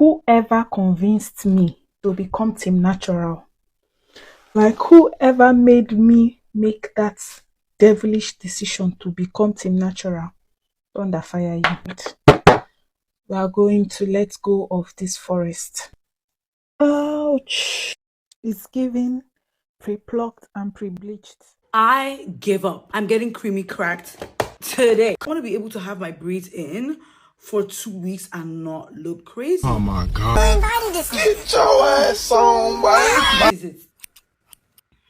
whoever convinced me to become team natural, like whoever made me make that devilish decision to become team natural, under fire you. We are going to let go of this forest. Ouch! It's giving pre-plucked and pre-bleached. I give up. I'm getting creamy cracked today. I want to be able to have my braids in for 2 weeks and not look crazy. Oh my God. Get your ass on, man. Is it?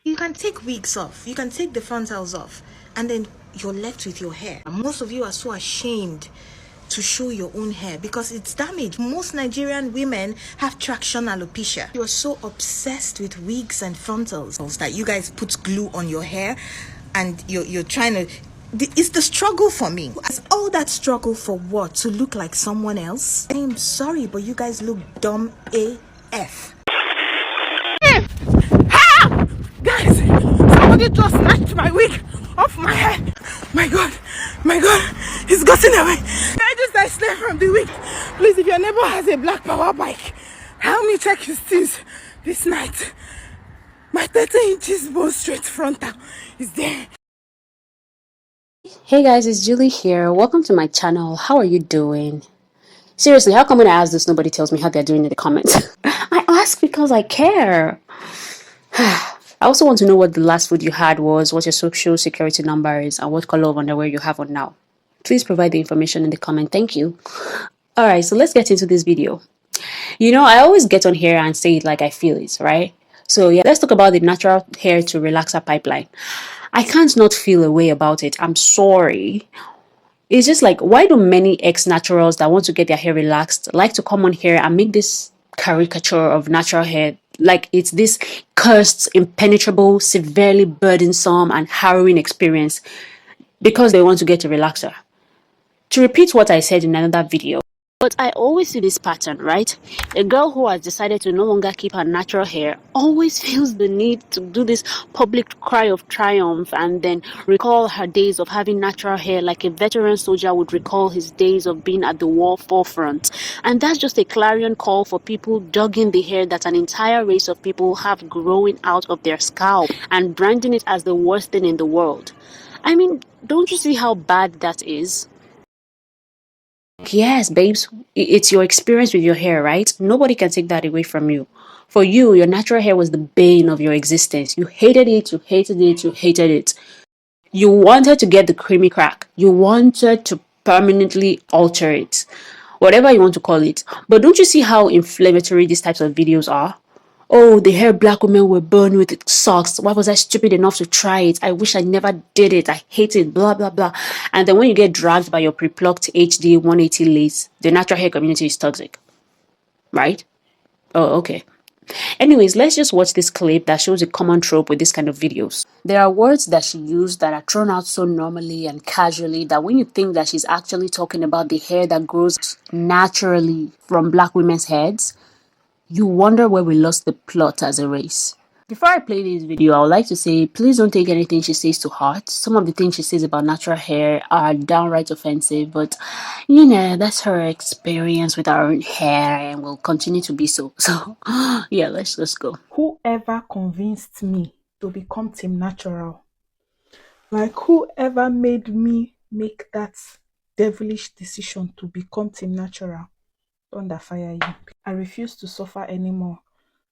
You can take wigs off, you can take the frontals off, and then you're left with your hair. And most of you are so ashamed to show your own hair because it's damaged. Most Nigerian women have traction alopecia. You're so obsessed with wigs and frontals that you guys put glue on your hair and you're trying to... It's the struggle for me. All that struggle for what? To look like someone else? I'm sorry, but you guys look dumb AF. Guys, somebody just snatched my wig off my head. My God, it's gotten away. I slid from the wig. Please, if your neighbor has a black power bike, help me check his things this night. My 30 inches bone straight frontal is there. Hey guys, it's Julie here. Welcome to my channel. How are you doing? Seriously, how come when I ask this, nobody tells me how they're doing in the comments? I ask because I care. I also want to know what the last food you had was, what your social security number is, and what color of underwear you have on now. Please provide the information in the comment. Thank you. Alright, so let's get into this video. You know, I always get on here and say it like I feel it, right? So yeah, let's talk about the natural hair to relaxer pipeline. I can't not feel a way about it. I'm sorry. It's just like, why do many ex-naturals that want to get their hair relaxed like to come on here and make this caricature of natural hair like it's this cursed, impenetrable, severely burdensome and harrowing experience because they want to get a relaxer? To repeat what I said in another video, but I always see this pattern, right? A girl who has decided to no longer keep her natural hair always feels the need to do this public cry of triumph and then recall her days of having natural hair like a veteran soldier would recall his days of being at the war forefront. And that's just a clarion call for people dogging the hair that an entire race of people have growing out of their scalp and branding it as the worst thing in the world. I mean, don't you see how bad that is? Yes, babes, it's your experience with your hair, right? Nobody can take that away from you. For you, your natural hair was the bane of your existence. You hated it, you hated it, you hated it. You wanted to get the creamy crack. You wanted to permanently alter it. Whatever you want to call it. But don't you see how inflammatory these types of videos are? Oh, the hair black women were born with it sucks. Why was I stupid enough to try it? I wish I never did it. I hate it, blah, blah, blah. And then when you get dragged by your pre-plucked HD 180 lace, the natural hair community is toxic. Right? Oh, okay. Anyways, let's just watch this clip that shows a common trope with this kind of videos. There are words that she used that are thrown out so normally and casually that when you think that she's actually talking about the hair that grows naturally from black women's heads, you wonder where we lost the plot as a race. Before I play this video, I would like to say, please don't take anything she says to heart. Some of the things she says about natural hair are downright offensive, but you know, that's her experience with our own hair and will continue to be so. So, yeah, let's just go. Whoever convinced me to become team natural, like whoever made me make that devilish decision to become team natural, under fire you. I refuse to suffer anymore.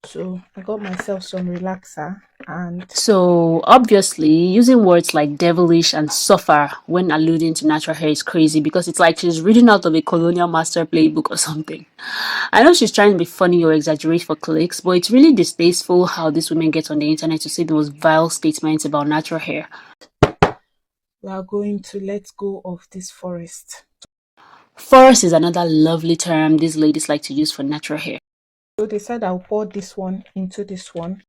So I got myself some relaxer and... So obviously using words like devilish and suffer when alluding to natural hair is crazy because it's like she's reading out of a colonial master playbook or something. I know she's trying to be funny or exaggerate for clicks, but it's really distasteful how these women get on the internet to say the most vile statements about natural hair. We are going to let go of this forest. Forest is another lovely term these ladies like to use for natural hair. So they said I'll pour this one into this one.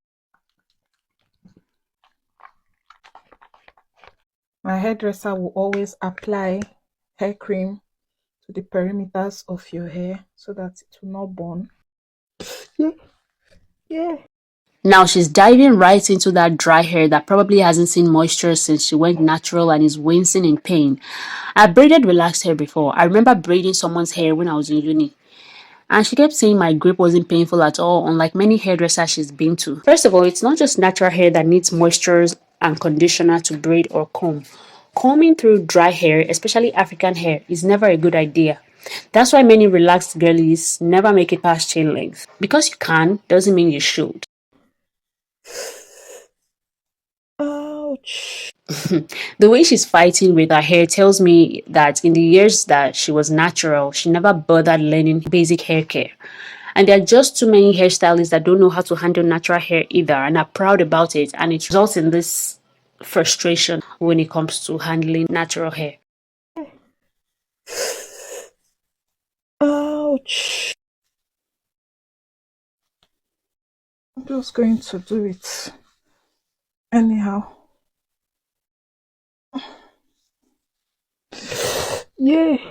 My hairdresser will always apply hair cream to the perimeters of your hair so that it will not burn. Yeah. Now she's diving right into that dry hair that probably hasn't seen moisture since she went natural and is wincing in pain. I braided relaxed hair before. I remember braiding someone's hair when I was in uni. And she kept saying my grip wasn't painful at all, unlike many hairdressers she's been to. First of all, it's not just natural hair that needs moisture and conditioner to braid or comb. Combing through dry hair, especially African hair, is never a good idea. That's why many relaxed girlies never make it past chain length. Because you can, doesn't mean you should. Ouch. The way she's fighting with her hair tells me that in the years that she was natural, she never bothered learning basic hair care. And there are just too many hairstylists that don't know how to handle natural hair either and are proud about it, and it results in this frustration when it comes to handling natural hair. Ouch. I'm just going to do it anyhow. Yay.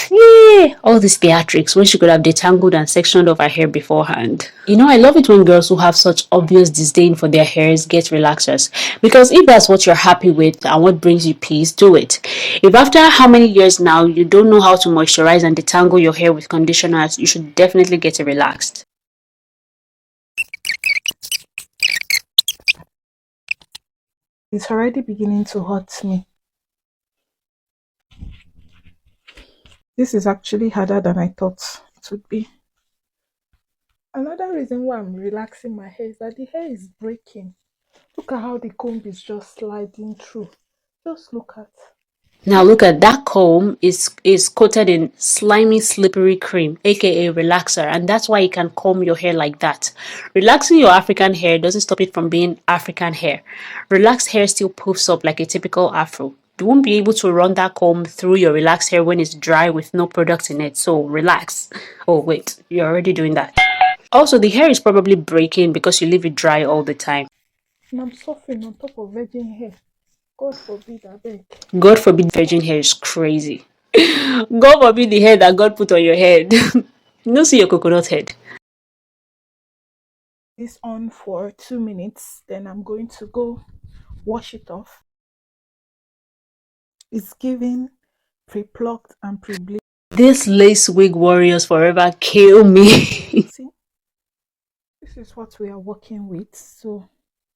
Yay! All these theatrics when she could have detangled and sectioned off her hair beforehand. You know, I love it when girls who have such obvious disdain for their hairs get relaxers. Because if that's what you're happy with and what brings you peace, do it. If after how many years now you don't know how to moisturize and detangle your hair with conditioners, you should definitely get it relaxed. It's already beginning to hurt me. This is actually harder than I thought it would be. Another reason why I'm relaxing my hair is that the hair is breaking. Look at how the comb is just sliding through. Just look at. Now look at that comb is coated in slimy slippery cream, aka relaxer, and that's why you can comb your hair like that. Relaxing your African hair doesn't stop it from being African hair. Relaxed hair still poofs up like a typical afro. You won't be able to run that comb through your relaxed hair when it's dry with no product in it, so relax. Oh wait, you're already doing that. Also, the hair is probably breaking because you leave it dry all the time. And I'm suffering on top of virgin hair. God forbid, I beg. God forbid virgin hair is crazy. God forbid the hair that God put on your head. No see your coconut head. This on for 2 minutes, then I'm going to go wash it off. It's giving pre-plucked and pre-bleached. These lace wig warriors forever kill me. See, this is what we are working with, so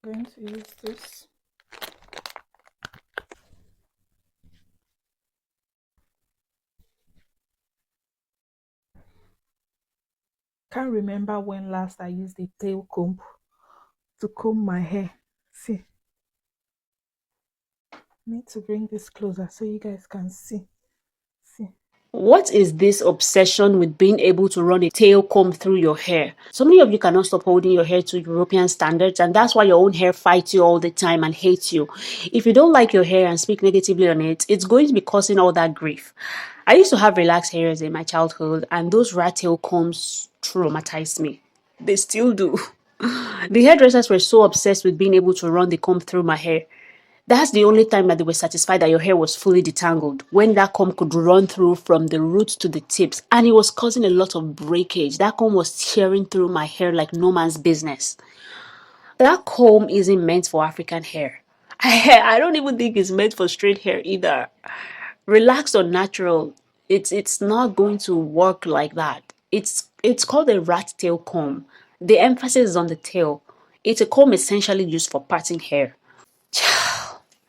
I'm going to use this. Can't remember when last I used a tail comb to comb my hair. See, I need to bring this closer so you guys can see. See. What is this obsession with being able to run a tail comb through your hair? So many of you cannot stop holding your hair to European standards, and that's why your own hair fights you all the time and hates you. If you don't like your hair and speak negatively on it, it's going to be causing all that grief. I used to have relaxed hairs in my childhood, and those rat tail combs traumatized me. They still do. The hairdressers were so obsessed with being able to run the comb through my hair. That's the only time that they were satisfied that your hair was fully detangled, when that comb could run through from the roots to the tips, and it was causing a lot of breakage. That comb was tearing through my hair like no man's business. That comb isn't meant for African hair. I don't even think it's meant for straight hair either. Relaxed or natural, it's not going to work like that. It's called a rat tail comb. The emphasis is on the tail. It's a comb essentially used for parting hair.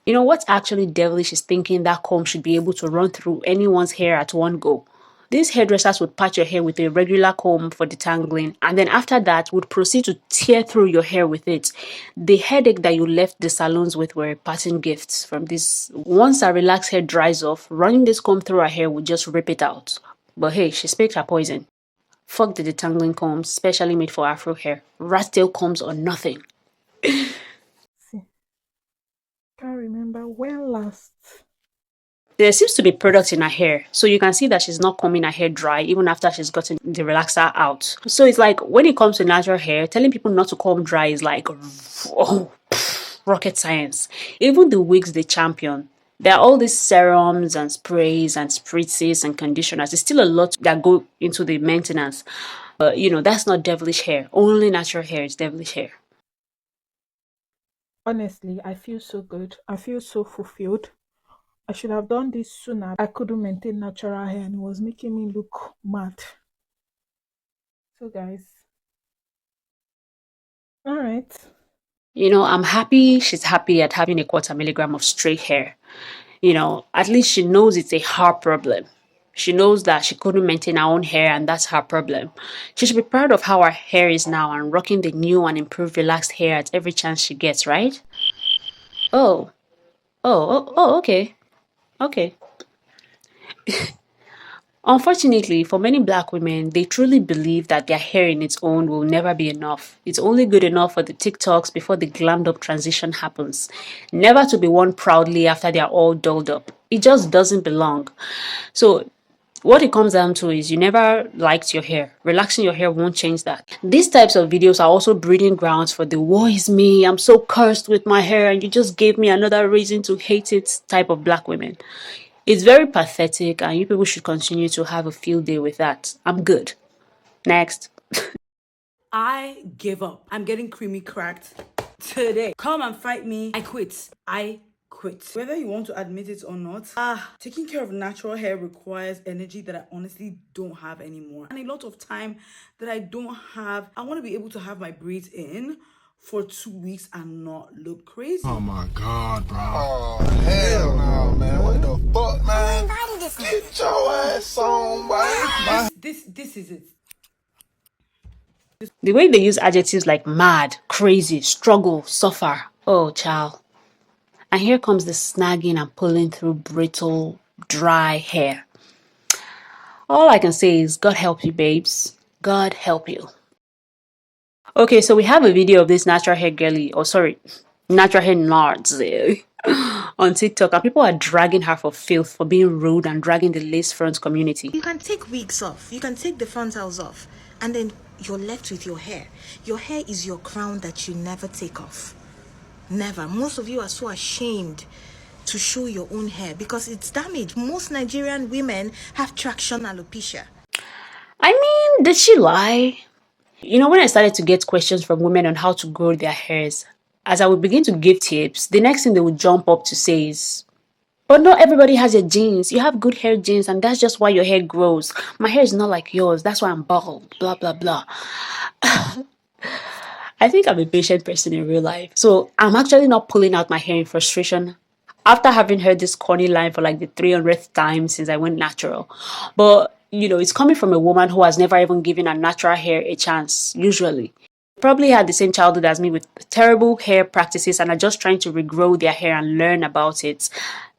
You know what's actually devilish is thinking that comb should be able to run through anyone's hair at one go. These hairdressers would part your hair with a regular comb for detangling, and then after that would proceed to tear through your hair with it. The headache that you left the salons with were parting gifts from this. Once our relaxed hair dries off, running this comb through her hair would just rip it out. But hey, she picked her poison. Fuck the detangling combs, specially made for afro hair. Rat tail combs or nothing. See, can't remember when last. There seems to be product in her hair, so you can see that she's not combing her hair dry even after she's gotten the relaxer out. So it's like when it comes to natural hair, telling people not to comb dry is like oh, rocket science. Even the wigs they champion. There are all these serums and sprays and spritzes and conditioners. There's still a lot that go into the maintenance. But that's not devilish hair. Only natural hair is devilish hair. Honestly, I feel so good. I feel so fulfilled. I should have done this sooner. I couldn't maintain natural hair and it was making me look mad. So guys, all right. I'm happy she's happy at having a 1/4 milligram of straight hair. At least she knows it's a her problem. She knows that she couldn't maintain her own hair and that's her problem. She should be proud of how her hair is now and rocking the new and improved relaxed hair at every chance she gets, right? Oh, okay. Okay. Unfortunately, for many black women, they truly believe that their hair in its own will never be enough. It's only good enough for the TikToks before the glammed up transition happens. Never to be worn proudly after they are all dolled up. It just doesn't belong. So, what it comes down to is you never liked your hair. Relaxing your hair won't change that. These types of videos are also breeding grounds for the woe is me, I'm so cursed with my hair and you just gave me another reason to hate it type of black women. It's very pathetic and you people should continue to have a field day with that. I'm good. Next. I give up. I'm getting creamy cracked today. Come and fight me. I quit. I quit. Whether you want to admit it or not, taking care of natural hair requires energy that I honestly don't have anymore. And a lot of time that I don't have. I want to be able to have my braids in for 2 weeks and not look crazy. Oh my God, bro. Oh, hell no, man. What the fuck, man? Get your ass on, man. This is it. The way they use adjectives like mad, crazy, struggle, suffer. Oh, child. And here comes the snagging and pulling through brittle, dry hair. All I can say is, God help you, babes. God help you. Okay, so we have a video of this natural hair girly, natural hair nards on TikTok, and people are dragging her for filth for being rude and dragging the lace front community. You can take wigs off, you can take the frontals off, and then you're left with your hair. Your hair is your crown that you never take off. Never. Most of you are so ashamed to show your own hair because it's damaged. Most Nigerian women have traction alopecia. I mean, did she lie? When I started to get questions from women on how to grow their hairs, as I would begin to give tips, the next thing they would jump up to say is, but not everybody has your genes. You have good hair genes and that's just why your hair grows. My hair is not like yours. That's why I'm bald. Blah, blah, blah. I think I'm a patient person in real life. So I'm actually not pulling out my hair in frustration after having heard this corny line for like the 300th time since I went natural. But, it's coming from a woman who has never even given her natural hair a chance, usually. Probably had the same childhood as me with terrible hair practices and are just trying to regrow their hair and learn about it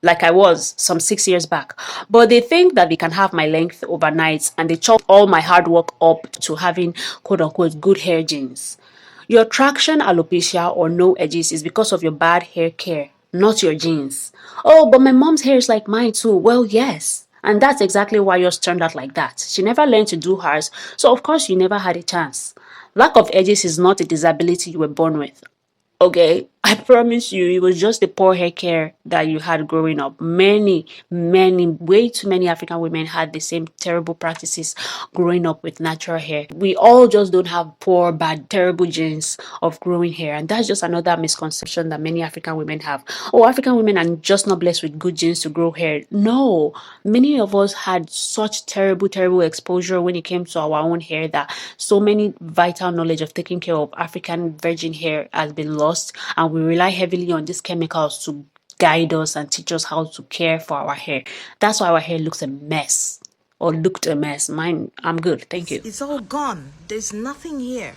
like I was some 6 years back. But they think that they can have my length overnight and they chop all my hard work up to having quote unquote good hair genes. Your traction alopecia or no edges is because of your bad hair care, not your genes. Oh, but my mom's hair is like mine too. Well, yes. And that's exactly why yours turned out like that. She never learned to do hers, so of course you never had a chance. Lack of edges is not a disability you were born with. Okay, I promise you, it was just the poor hair care that you had growing up. Many, way too many African women had the same terrible practices growing up with natural hair. We all just don't have poor, bad, terrible genes of growing hair. And that's just another misconception that many African women have. Oh, African women are just not blessed with good genes to grow hair. No, many of us had such terrible, terrible exposure when it came to our own hair that so many vital knowledge of taking care of African virgin hair has been lost. And we rely heavily on these chemicals to guide us and teach us how to care for our hair. That's why our hair looks a mess or looked a mess. Mine, I'm good. Thank you. It's all gone. There's nothing here.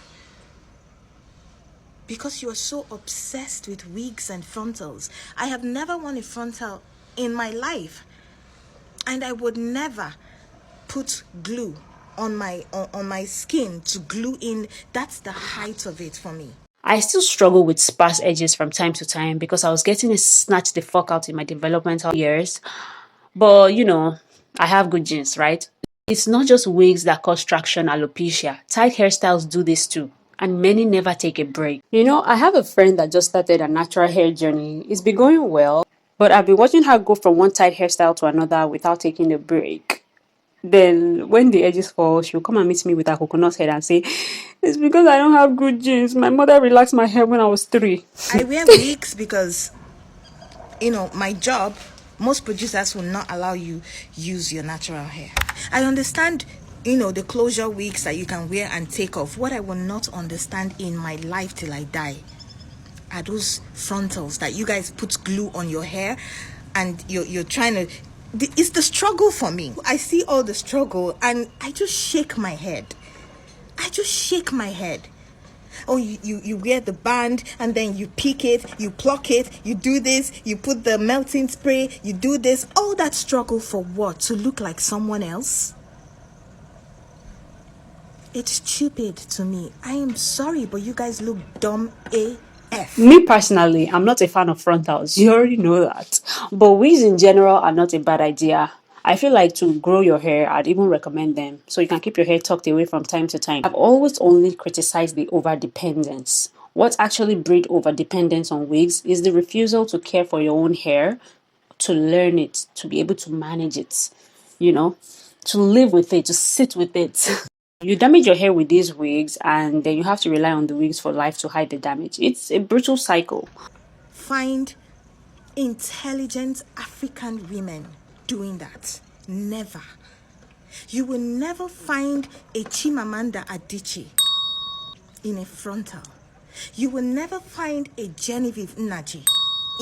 Because you are so obsessed with wigs and frontals. I have never worn a frontal in my life. And I would never put glue on my skin to glue in. That's the height of it for me. I still struggle with sparse edges from time to time because I was getting it snatched the fuck out in my developmental years. But, I have good genes, right? It's not just wigs that cause traction alopecia. Tight hairstyles do this too. And many never take a break. I have a friend that just started a natural hair journey. It's been going well, but I've been watching her go from one tight hairstyle to another without taking a break. Then when the edges fall, she'll come and meet me with her coconut head and say, it's because I don't have good genes. My mother relaxed my hair when I was 3. I wear wigs because, my job, most producers will not allow you use your natural hair. I understand you know, the closure wigs that you can wear and take off. What I will not understand in my life till I die are those frontals that you guys put glue on your hair and you're trying to. It's the struggle for me. I see all the struggle and I just shake my head. I just shake my head. Oh, you wear the band and then you pick it, you pluck it, you do this, you put the melting spray, you do this. All that struggle for what? To look like someone else? It's stupid to me. I am sorry, but you guys look dumb AF. Me personally, I'm not a fan of frontals. You already know that. But wigs in general are not a bad idea. I feel like to grow your hair, I'd even recommend them so you can keep your hair tucked away from time to time. I've always only criticized the overdependence. What actually breeds overdependence on wigs is the refusal to care for your own hair, to learn it, to be able to manage it, you know, to live with it, to sit with it. You damage your hair with these wigs and then you have to rely on the wigs for life to hide the damage. It's a brutal cycle. Find intelligent African women doing that. Never. You will never find a Chimamanda Adichie in a frontal. You will never find a Genevieve Nnaji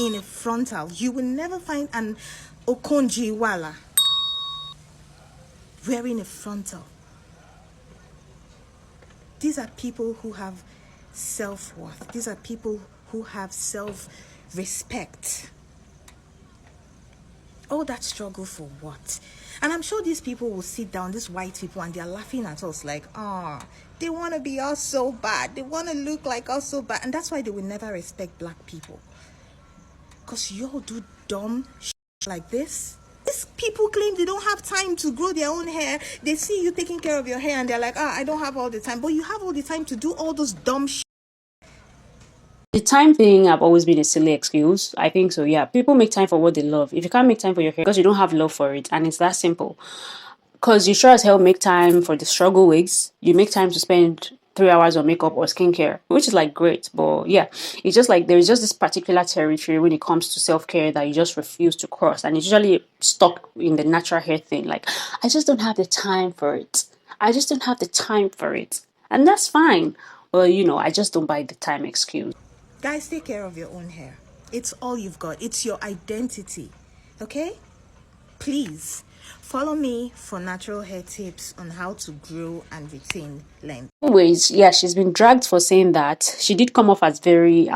in a frontal. You will never find an Okonjo-Iweala wearing a frontal. These are people who have self-worth. These are people who have self-respect. All that struggle for what? And I'm sure these people will sit down, these white people, and they're laughing at us like, they want to be us so bad. They want to look like us so bad. And that's why they will never respect black people. Because y'all do dumb shit like this. These people claim they don't have time to grow their own hair. They see you taking care of your hair and they're like, I don't have all the time. But you have all the time to do all those dumb shit. The time thing have always been a silly excuse. I think so, yeah. People make time for what they love. If you can't make time for your hair because you don't have love for it, and it's that simple. Because you sure as hell make time for the struggle wigs. You make time to spend 3 hours on makeup or skincare, which is like great. But yeah, it's just like there's just this particular territory when it comes to self-care that you just refuse to cross. And it's usually stuck in the natural hair thing. Like, I just don't have the time for it. I just don't have the time for it. And that's fine. Well, you know, I just don't buy the time excuse. Guys, take care of your own hair. It's all you've got. It's your identity. Okay? Please follow me for natural hair tips on how to grow and retain length. Anyways, yeah, she's been dragged for saying that. She did come off as very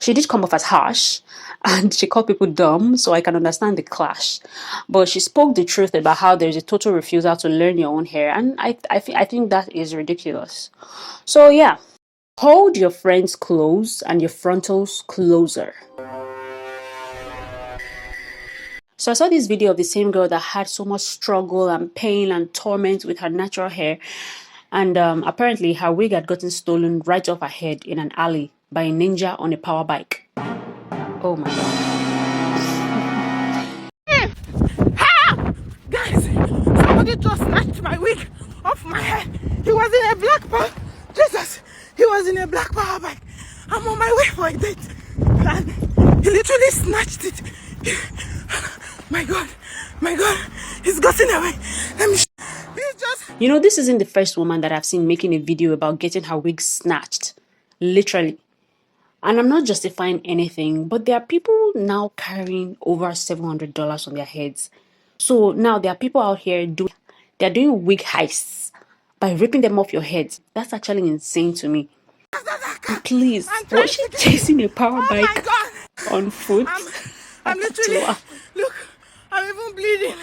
she did come off as harsh and she called people dumb, so I can understand the clash. But she spoke the truth about how there's a total refusal to learn your own hair, and I think that is ridiculous. So yeah, hold your friends close and your frontals closer. So I saw this video of the same girl that had so much struggle and pain and torment with her natural hair. And apparently her wig had gotten stolen right off her head in an alley by a ninja on a power bike. Oh my god. Help! Guys, somebody just snatched my wig off my head. He was in a black power. Jesus, he was in a black power bike. I'm on my way for a date. And he literally snatched it. My god, he's gotten away. You know, this isn't the first woman that I've seen making a video about getting her wig snatched. Literally. And I'm not justifying anything, but there are people now carrying over $700 on their heads. So now there are people out here they're doing wig heists by ripping them off your heads. That's actually insane to me. And please, was she chasing a power bike on foot? I'm literally, look, I'm even bleeding.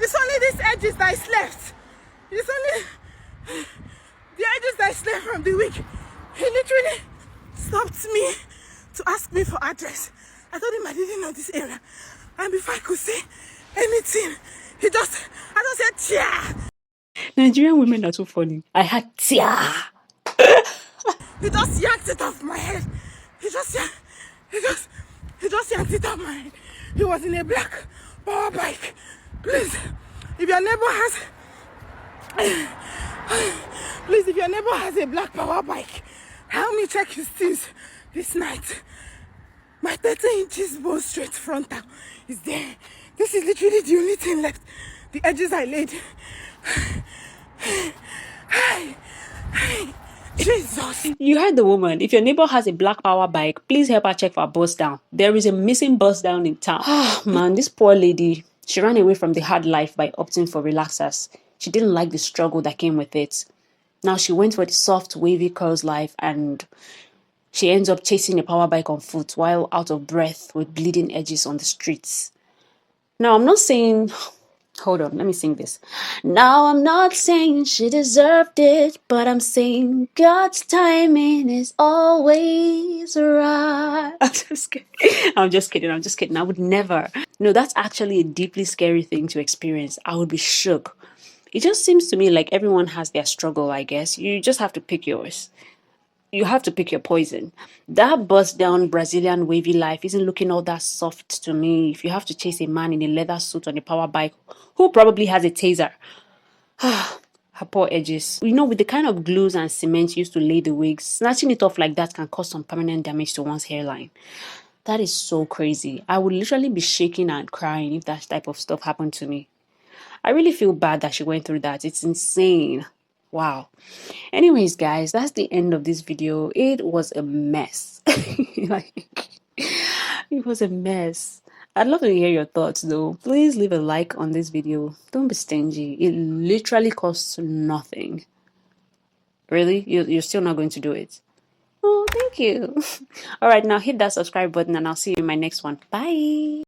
It's only these edges that is left. It's only the edges that is left from the wig. He literally stopped me to ask me for address. I told him I didn't know this area. And before I could say anything, I just said, Tia. Nigerian women are so funny. I had Tia. He just yanked it off my head. He just yanked it off my head. He was in a black power bike. Please, if your neighbor has a black power bike, help me check his teeth this night. My 30 inches bone straight frontal is there. This is literally the only thing left. the edges I laid. Jesus. You heard the woman. If your neighbor has a black power bike, please help her check for a bus down. There is a missing bus down in town. Ah, man, this poor lady. She ran away from the hard life by opting for relaxers. She didn't like the struggle that came with it. Now she went for the soft, wavy curls life, and she ends up chasing a power bike on foot while out of breath with bleeding edges on the streets. Now, I'm not saying... Hold on, let me sing this. Now, I'm not saying she deserved it, but I'm saying God's timing is always right. I'm just kidding. I'm just kidding. I would never. No, that's actually a deeply scary thing to experience. I would be shook. It just seems to me like everyone has their struggle, I guess. You just have to pick yours. You have to pick your poison. That bust down Brazilian wavy life isn't looking all that soft to me. If you have to chase a man in a leather suit on a power bike who probably has a taser. Her poor edges. You know, with the kind of glues and cement used to lay the wigs, snatching it off like that can cause some permanent damage to one's hairline. That is so crazy. I would literally be shaking and crying if that type of stuff happened to me. I really feel bad that she went through that. It's insane. Wow. Anyways, guys, that's the end of this video. It was a mess. It was a mess. I'd love to hear your thoughts though. Please leave a like on this video. Don't be stingy. It literally costs nothing. Really? You're still not going to do it? Oh, thank you. All right, now hit that subscribe button and I'll see you in my next one. Bye.